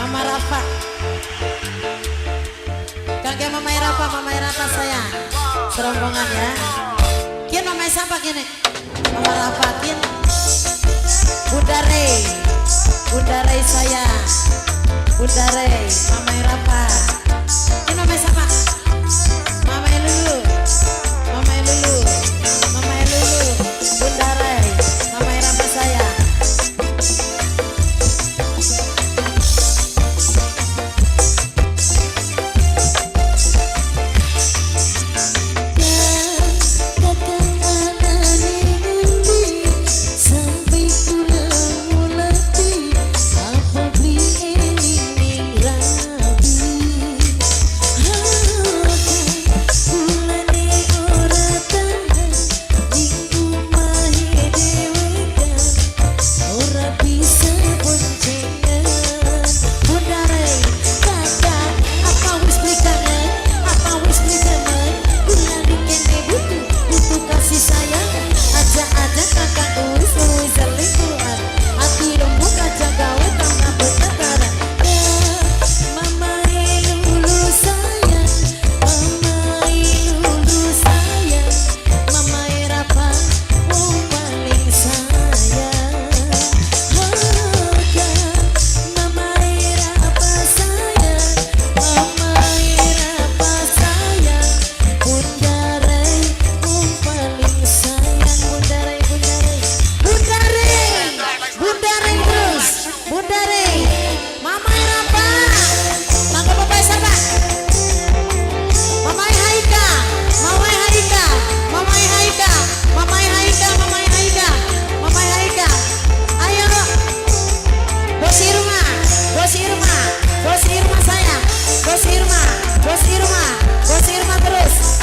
Mama Rafa. Kakek Mama Rafa sayang. Serombongan ya. Kian Mama siapa kini? Mama Rafa kian. Bunda Rey sayang. Bunda Rey, Mama Rafa. Kian Mama siapa? Mama Lulu. Mama Lulu. Mama Lulu. Bunda Rey, Mama Rafa sayang.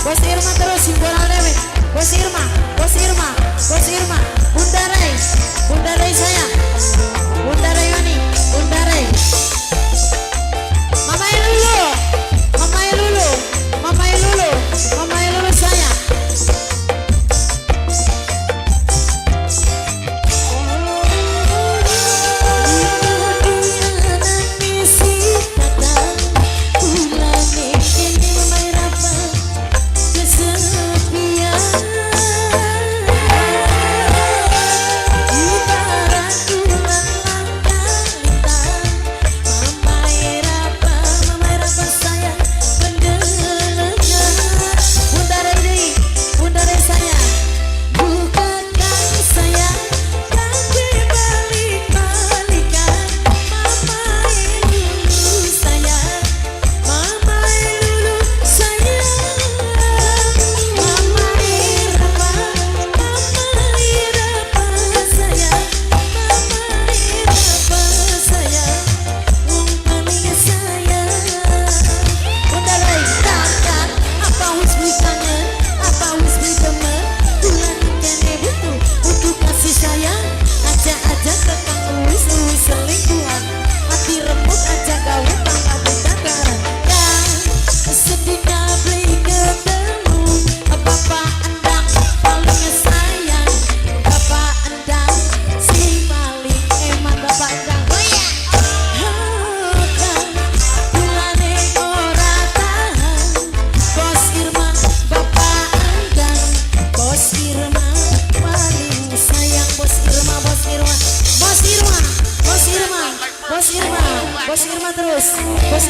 Bos Irma terus simbolan Dewi. Bos Irma. Bunda Rey sayang. Bunda Rey Wani. Bunda Rey. Mama Lulu sayang. Bos Irma terus. Bos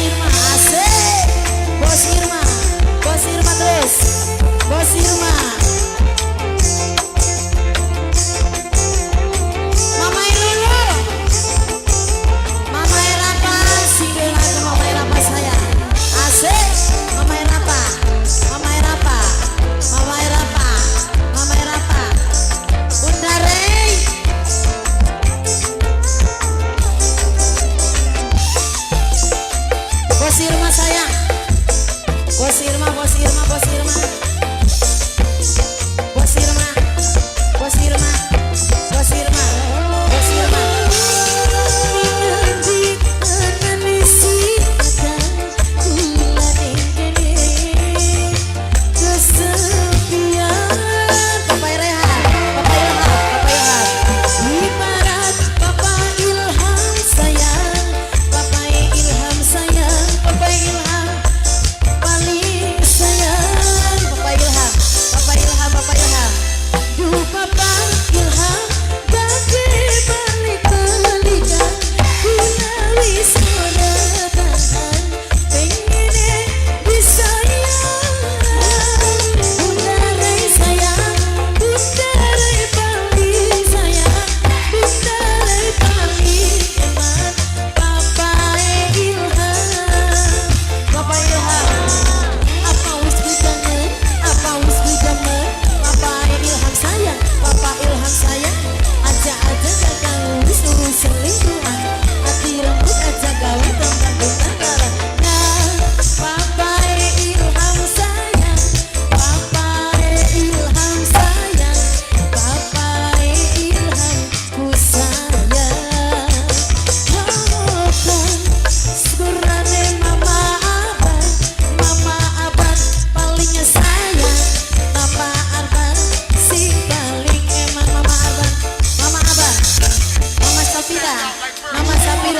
Irma asik. Bos Irma terus. Bos Irma. Mama Lulu. Mama Rafa, single lagi Mama Rafa saya. Asik. Mama Rafa. Bunda Rey. Bos Irma sayang. Bos Irma.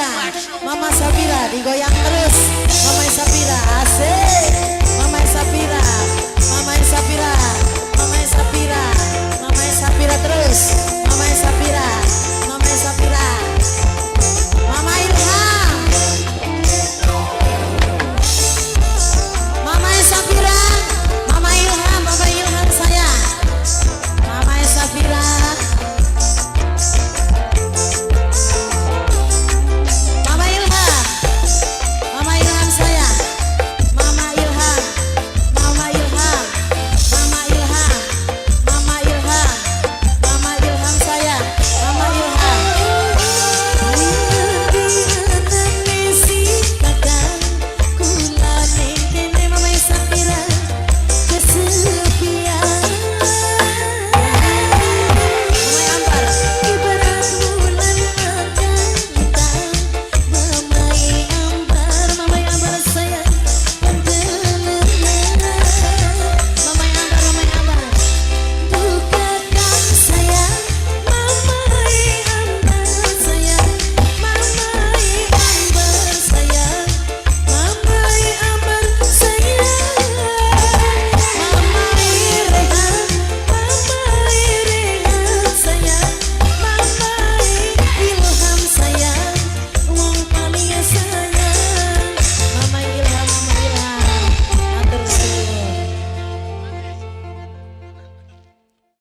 Sapira, Mama Sapira digoyang terus. Mama Sapira asik. Mama Sapira, Mama Sapira, Mama Sapira, Mama Sapira terus.